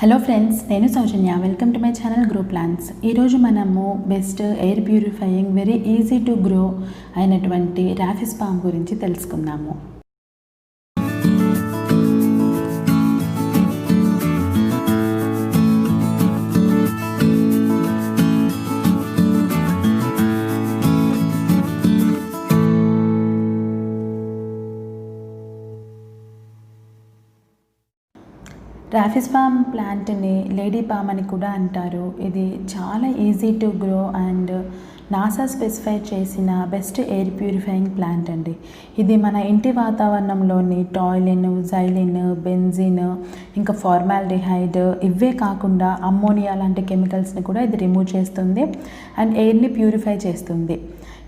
Hello friends, నేను Soujanya. Welcome to my channel grow plants. ఈరోజు మనము best air purifying very easy to grow అయినటువంటి rhapis palm గురించి తెలుసుకుందాము. రాఫిస్ పామ్ ప్లాంట్ని లేడీ పామ్ అని కూడా అంటారు. ఇది చాలా easy to grow and NASA specify చేసిన బెస్ట్ ఎయిర్ ప్యూరిఫైయింగ్ ప్లాంట్ అండి. ఇది మన ఇంటి వాతావరణంలోని టాయిలిన్, జైలిన్, బెంజిన్, ఇంకా ఫార్మాల్డిహైడ్ ఇవే కాకుండా అమ్మోనియా లాంటి కెమికల్స్ని కూడా ఇది రిమూవ్ చేస్తుంది అండ్ ఎయిర్ని ప్యూరిఫై చేస్తుంది.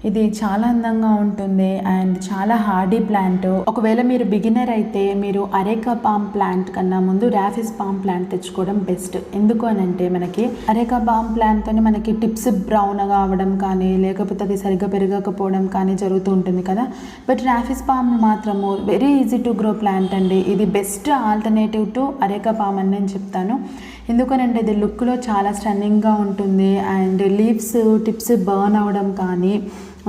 ఇది చాలా అందంగా ఉంటుంది అండ్ చాలా హార్డీ ప్లాంట్. ఒకవేళ మీరు బిగినర్ అయితే మీరు అరేకా పామ్ ప్లాంట్ కన్నా ముందు రాఫిస్ పామ్ ప్లాంట్ తెచ్చుకోవడం బెస్ట్. ఎందుకు అని అంటే మనకి అరేకా పామ్ ప్లాంట్తో మనకి టిప్స్ బ్రౌన్గా అవ్వడం కానీ లేకపోతే అది సరిగ్గా పెరగకపోవడం కానీ జరుగుతూ ఉంటుంది కదా. బట్ రాఫిస్ పామ్ మాత్రము very easy to grow plant అండి. ఇది best alternative to areca palm అని నేను చెప్తాను. ఎందుకనంటే ఇది లుక్లో చాలా స్టన్నింగ్గా ఉంటుంది అండ్ లీవ్స్ టిప్స్ బర్న్ అవ్వడం కానీ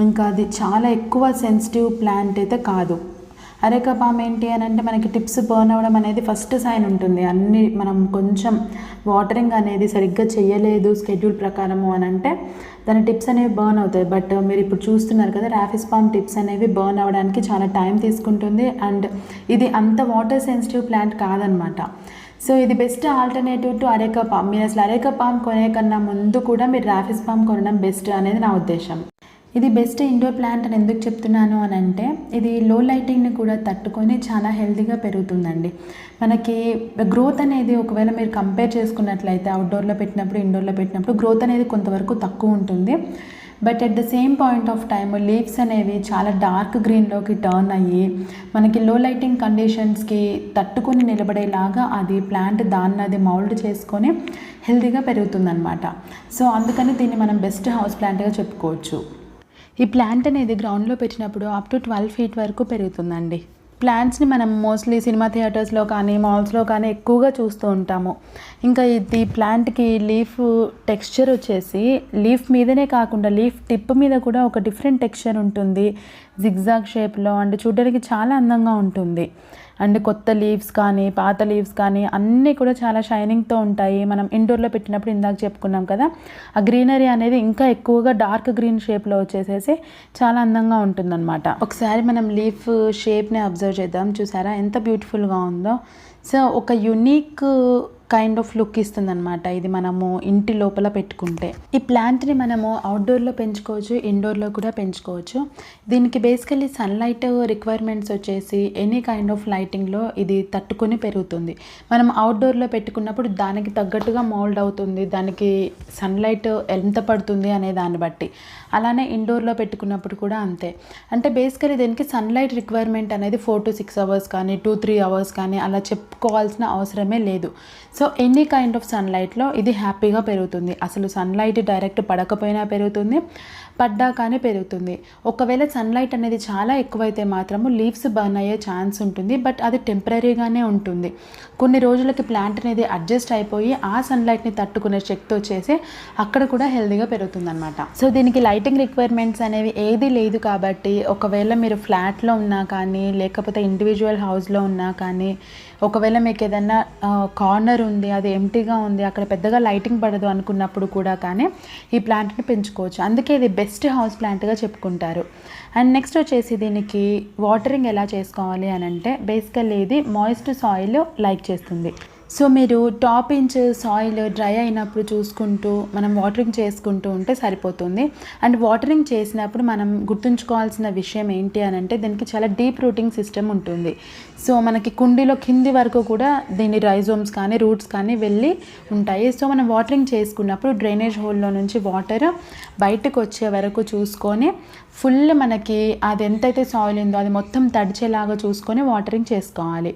ఇంకా అది చాలా ఎక్కువ సెన్సిటివ్ ప్లాంట్ అయితే కాదు. అరేకా పామ్ ఏంటి అని అంటే మనకి టిప్స్ బర్న్ అవ్వడం అనేది ఫస్ట్ సైన్ ఉంటుంది. అన్ని మనం కొంచెం వాటరింగ్ అనేది సరిగ్గా చేయలేదు స్కెడ్యూల్ ప్రకారము అని అంటే దాని టిప్స్ అనేవి బర్న్ అవుతాయి. బట్ మీరు ఇప్పుడు చూస్తున్నారు కదా, రాఫిస్ పామ్ టిప్స్ అనేవి బర్న్ అవ్వడానికి చాలా టైం తీసుకుంటుంది అండ్ ఇది అంత వాటర్ సెన్సిటివ్ ప్లాంట్ కాదనమాట. సో ఇది best alternative to areca palm. మీరు అసలు అరేకా పామ్ కొనే కన్నా ముందు కూడా మీరు రాఫిస్ పామ్ కొనడం బెస్ట్ అనేది నా ఉద్దేశం. ఇది బెస్ట్ ఇండోర్ ప్లాంట్ అని ఎందుకు చెప్తున్నాను అని అంటే ఇది లో లైటింగ్ని కూడా తట్టుకొని చాలా హెల్తీగా పెరుగుతుందండి. మనకి గ్రోత్ అనేది ఒకవేళ మీరు కంపేర్ చేసుకున్నట్లయితే అవుట్డోర్లో పెట్టినప్పుడు ఇండోర్లో పెట్టినప్పుడు గ్రోత్ అనేది కొంతవరకు తక్కువ ఉంటుంది. But at the same point of time leaves అనేవి చాలా డార్క్ గ్రీన్లోకి టర్న్ అయ్యి మనకి లో లైటింగ్ కండిషన్స్కి తట్టుకొని నిలబడేలాగా అది ప్లాంట్ దాన్ని అది మౌల్డ్ చేసుకొని హెల్తీగా పెరుగుతుందన్నమాట. సో అందుకని దీన్ని మనం బెస్ట్ హౌస్ ప్లాంట్గా చెప్పుకోవచ్చు. ఈ ప్లాంట్ అనేది గ్రౌండ్లో పెట్టినప్పుడు అప్ టు 12 feet వరకు పెరుగుతుందండి. ప్లాంట్స్ని మనం మోస్ట్లీ సినిమా థియేటర్స్లో కానీ మాల్స్లో కానీ ఎక్కువగా చూస్తూ ఉంటాము. ఇంకా ఇది ప్లాంట్కి లీఫ్ టెక్స్చర్ వచ్చేసి లీఫ్ మీదనే కాకుండా లీఫ్ టిప్ మీద కూడా ఒక డిఫరెంట్ టెక్స్చర్ ఉంటుంది, జిగ్జాగ్ షేప్లో అండ్ చూడడానికి చాలా అందంగా ఉంటుంది. అండ్ కొత్త లీవ్స్ కానీ పాత లీవ్స్ కానీ అన్నీ కూడా చాలా షైనింగ్తో ఉంటాయి. మనం ఇండోర్లో పెట్టినప్పుడు ఇందాక చెప్పుకున్నాం కదా, ఆ గ్రీనరీ అనేది ఇంకా ఎక్కువగా డార్క్ గ్రీన్ షేప్లో వచ్చేసేసి చాలా అందంగా ఉంటుందన్నమాట. ఒకసారి మనం లీఫ్ షేప్ని అబ్జర్వ్ చేద్దాం. చూసారా ఎంత బ్యూటిఫుల్గా ఉందో. సో ఒక యునీక్ కైండ్ ఆఫ్ లుక్ ఇస్తుందన్నమాట ఇది మనము ఇంటి లోపల పెట్టుకుంటే. ఈ ప్లాంట్ని మనము అవుట్డోర్లో పెంచుకోవచ్చు, ఇండోర్లో కూడా పెంచుకోవచ్చు. దీనికి బేసికలీ సన్లైట్ రిక్వైర్మెంట్స్ వచ్చేసి ఎనీ కైండ్ ఆఫ్ లైటింగ్లో ఇది తట్టుకొని పెరుగుతుంది. మనం అవుట్డోర్లో పెట్టుకున్నప్పుడు దానికి తగ్గట్టుగా మౌల్డ్ అవుతుంది, దానికి సన్లైట్ ఎంత పడుతుంది అనే దాన్ని బట్టి. అలానే ఇండోర్లో పెట్టుకున్నప్పుడు కూడా అంతే. అంటే బేసికలీ దీనికి సన్లైట్ రిక్వైర్మెంట్ అనేది 4 to 6 hours కానీ 2-3 hours కానీ అలా చెప్పుకోవాల్సిన అవసరమే లేదు. సో ఎనీ కైండ్ ఆఫ్ సన్లైట్లో ఇది హ్యాపీగా పెరుగుతుంది. అసలు సన్లైట్ డైరెక్ట్ పడకపోయినా పెరుగుతుంది, పడ్డా కానీ పెరుగుతుంది. ఒకవేళ సన్లైట్ అనేది చాలా ఎక్కువైతే మాత్రము లీవ్స్ బర్న్ అయ్యే ఛాన్స్ ఉంటుంది. బట్ అది టెంపరీగానే ఉంటుంది. కొన్ని రోజులకి ప్లాంట్ అనేది అడ్జస్ట్ అయిపోయి ఆ సన్లైట్ని తట్టుకునే శక్తి వచ్చేసి అక్కడ కూడా హెల్తీగా పెరుగుతుంది అనమాట. సో దీనికి లైటింగ్ రిక్వైర్మెంట్స్ అనేవి ఏది లేదు కాబట్టి ఒకవేళ మీరు ఫ్లాట్లో ఉన్నా కానీ లేకపోతే ఇండివిజువల్ హౌస్లో ఉన్నా కానీ ఒకవేళ మీకు ఏదైనా కార్నర్ ఉంది, అది ఎంటీగా ఉంది, అక్కడ పెద్దగా లైటింగ్ పడదు అనుకున్నప్పుడు కూడా కానీ ఈ ప్లాంట్ని పెంచుకోవచ్చు. అందుకే ఇది బెస్ట్ హౌస్ ప్లాంట్గా చెప్పుకుంటారు. అండ్ నెక్స్ట్ వచ్చేసి దీనికి వాటరింగ్ ఎలా చేసుకోవాలి అని అంటే బేసికల్లీ ఇది మాయిస్ట్ సాయిల్ లైక్ చేస్తుంది. సో మీరు టాప్ ఇంచ్ సాయిల్ డ్రై అయినప్పుడు చూసుకుంటూ మనం వాటరింగ్ చేసుకుంటూ ఉంటే సరిపోతుంది. అండ్ వాటరింగ్ చేసినప్పుడు మనం గుర్తుంచుకోవాల్సిన విషయం ఏంటి అని అంటే దీనికి చాలా డీప్ రూటింగ్ సిస్టమ్ ఉంటుంది. సో మనకి కుండీలో కింది వరకు కూడా దీని రైజోమ్స్ కానీ రూట్స్ కానీ వెళ్ళి ఉంటాయి. సో మనం వాటరింగ్ చేసుకున్నప్పుడు డ్రైనేజ్ హోల్లో నుంచి వాటర్ బయటకు వచ్చే వరకు చూసుకొని ఫుల్ మనకి అది ఎంతైతే సాయిల్ ఉందో అది మొత్తం తడిచేలాగా చూసుకొని వాటరింగ్ చేసుకోవాలి.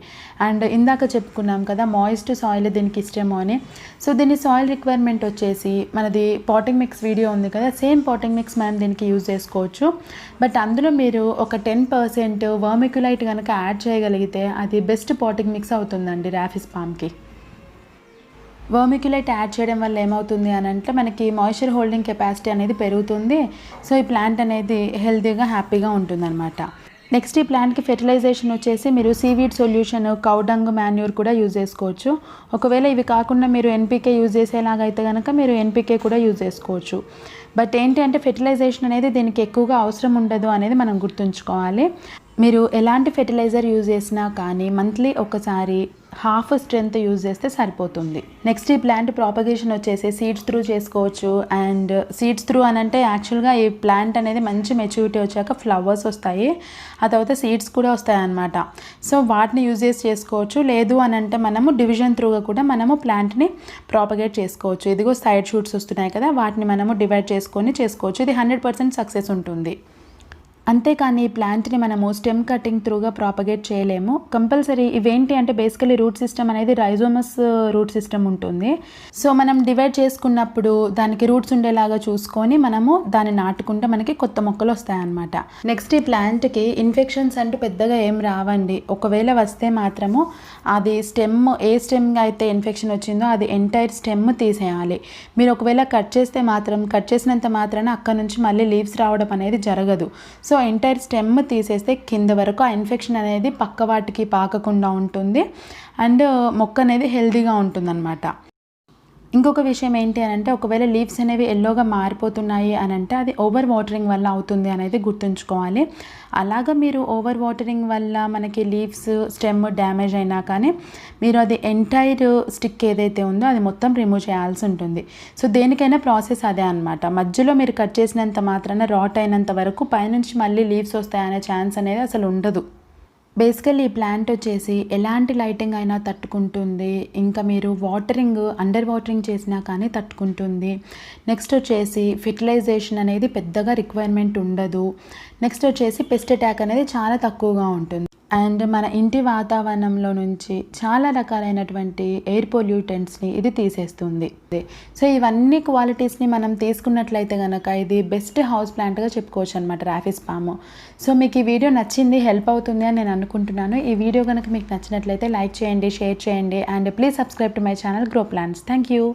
అండ్ ఇందాక చెప్పుకున్నాం కదా మాయిస్ట్ సాయిల్ దీనికి ఇష్టమో అని. సో దీని సాయిల్ రిక్వైర్మెంట్ వచ్చేసి మనది పాటింగ్ మిక్స్ వీడియో ఉంది కదా, సేమ్ పాటింగ్ మిక్స్ మనం దీనికి యూజ్ చేసుకోవచ్చు. బట్ అందులో మీరు ఒక 10% వర్మిక్యులైట్ కనుక యాడ్ చేయగలిగితే అది బెస్ట్ పాటింగ్ మిక్స్ అవుతుందండి రాఫిస్ పామ్కి. వర్మిక్యులేట్ యాడ్ చేయడం వల్ల ఏమవుతుంది అని అంటే మనకి మాయిశ్చర్ హోల్డింగ్ కెపాసిటీ అనేది పెరుగుతుంది. సో ఈ ప్లాంట్ అనేది హెల్తీగా హ్యాపీగా ఉంటుందన్నమాట. నెక్స్ట్ ఈ ప్లాంట్కి ఫెర్టిలైజేషన్ వచ్చేసి మీరు seaweed solution, cow dung manure కూడా యూజ్ చేసుకోవచ్చు. ఒకవేళ ఇవి కాకుండా మీరు ఎన్పీకే యూజ్ చేసేలాగా అయితే కనుక మీరు ఎన్పీకే కూడా యూజ్ చేసుకోవచ్చు. బట్ ఏంటి అంటే ఫెర్టిలైజేషన్ అనేది దీనికి ఎక్కువగా అవసరం ఉండదు అనేది మనం గుర్తుంచుకోవాలి. మీరు ఎలాంటి ఫెర్టిలైజర్ యూజ్ చేసినా కానీ మంత్లీ ఒకసారి హాఫ్ స్ట్రెంత్ యూజ్ చేస్తే సరిపోతుంది. నెక్స్ట్ ఈ ప్లాంట్ ప్రాపగేషన్ వచ్చేసి సీడ్స్ త్రూ చేసుకోవచ్చు. అండ్ సీడ్స్ త్రూ అని అంటే యాక్చువల్గా ఈ ప్లాంట్ అనేది మంచి మెచ్యూరిటీ వచ్చాక ఫ్లవర్స్ వస్తాయి, ఆ తర్వాత సీడ్స్ కూడా వస్తాయి అన్నమాట. సో వాటిని యూజ్ చేసి చేసుకోవచ్చు. లేదు అని అంటే మనము డివిజన్ త్రూగా కూడా మనము ప్లాంట్ని ప్రాపగేట్ చేసుకోవచ్చు. ఇదిగో సైడ్ షూట్స్ వస్తున్నాయి కదా, వాటిని మనము డివైడ్ చేసుకొని చేసుకోవచ్చు. ఇది 100% సక్సెస్ ఉంటుంది. అంతేకాని ఈ ప్లాంట్ని మనము స్టెమ్ కటింగ్ త్రూగా ప్రాపగేట్ చేయలేము. కంపల్సరీ ఇవేంటి అంటే బేసికలీ రూట్ సిస్టమ్ అనేది రైజోమస్ రూట్ సిస్టమ్ ఉంటుంది. సో మనం డివైడ్ చేసుకున్నప్పుడు దానికి రూట్స్ ఉండేలాగా చూసుకొని మనము దాన్ని నాటుకుంటే మనకి కొత్త మొక్కలు వస్తాయన్నమాట. నెక్స్ట్ ఈ ప్లాంట్కి ఇన్ఫెక్షన్స్ అంటూ పెద్దగా ఏం రావండి. ఒకవేళ వస్తే మాత్రము అది ఏ స్టెమ్ అయితే ఇన్ఫెక్షన్ వచ్చిందో అది ఎంటైర్ స్టెమ్ తీసేయాలి. మీరు ఒకవేళ కట్ చేసినంత మాత్రాన అక్కడ నుంచి మళ్ళీ లీవ్స్ రావడం అనేది జరగదు. సో ఎంటైర్ స్టెమ్ తీసేస్తే కింద వరకు ఆ ఇన్ఫెక్షన్ అనేది పక్క వాటికి పాకకుండా ఉంటుంది అండ్ మొక్క అనేది హెల్తీగా ఉంటుందన్నమాట. ఇంకొక విషయం ఏంటి అని అంటే ఒకవేళ లీవ్స్ అనేవి ఎల్లోగా మారిపోతున్నాయి అని అంటే అది ఓవర్ వాటరింగ్ వల్ల అవుతుంది అనేది గుర్తుంచుకోవాలి. అలాగా మీరు ఓవర్ వాటరింగ్ వల్ల మనకి లీవ్స్ స్టెమ్ డ్యామేజ్ అయినా కానీ మీరు అది ఎంటైర్ స్టిక్ ఏదైతే ఉందో అది మొత్తం రిమూవ్ చేయాల్సి ఉంటుంది. సో దేనికైనా ప్రాసెస్ అదే అనమాట. మధ్యలో మీరు కట్ చేసినంత మాత్రాన రాట్ అయినంత వరకు పైనుంచి మళ్ళీ లీవ్స్ వస్తాయనే ఛాన్స్ అనేది అసలు ఉండదు. బేసికల్లీ ఈ ప్లాంట్ వచ్చేసి ఎలాంటి లైటింగ్ అయినా తట్టుకుంటుంది. ఇంకా మీరు అండర్ వాటరింగ్ చేసినా కానీ తట్టుకుంటుంది. నెక్స్ట్ వచ్చేసి ఫెర్టిలైజేషన్ అనేది పెద్దగా రిక్వైర్మెంట్ ఉండదు. నెక్స్ట్ వచ్చేసి పెస్ట్ అటాక్ అనేది చాలా తక్కువగా ఉంటుంది. అండ్ మన ఇంటి వాతావరణంలో నుంచి చాలా రకాలైనటువంటి ఎయిర్ పొల్యూటెంట్స్ని ఇది తీసేస్తుంది. సో ఇవన్నీ క్వాలిటీస్ని మనం తీసుకున్నట్లయితే కనుక ఇది బెస్ట్ హౌస్ ప్లాంట్గా చెప్పుకోవచ్చు అనమాట రాఫిస్ పామ్. సో మీకు ఈ వీడియో నచ్చింది, హెల్ప్ అవుతుంది అని నేను అనుకుంటున్నాను. ఈ వీడియో కనుక మీకు నచ్చినట్లయితే లైక్ చేయండి, షేర్ చేయండి and please subscribe to my channel grow plants. Thank you.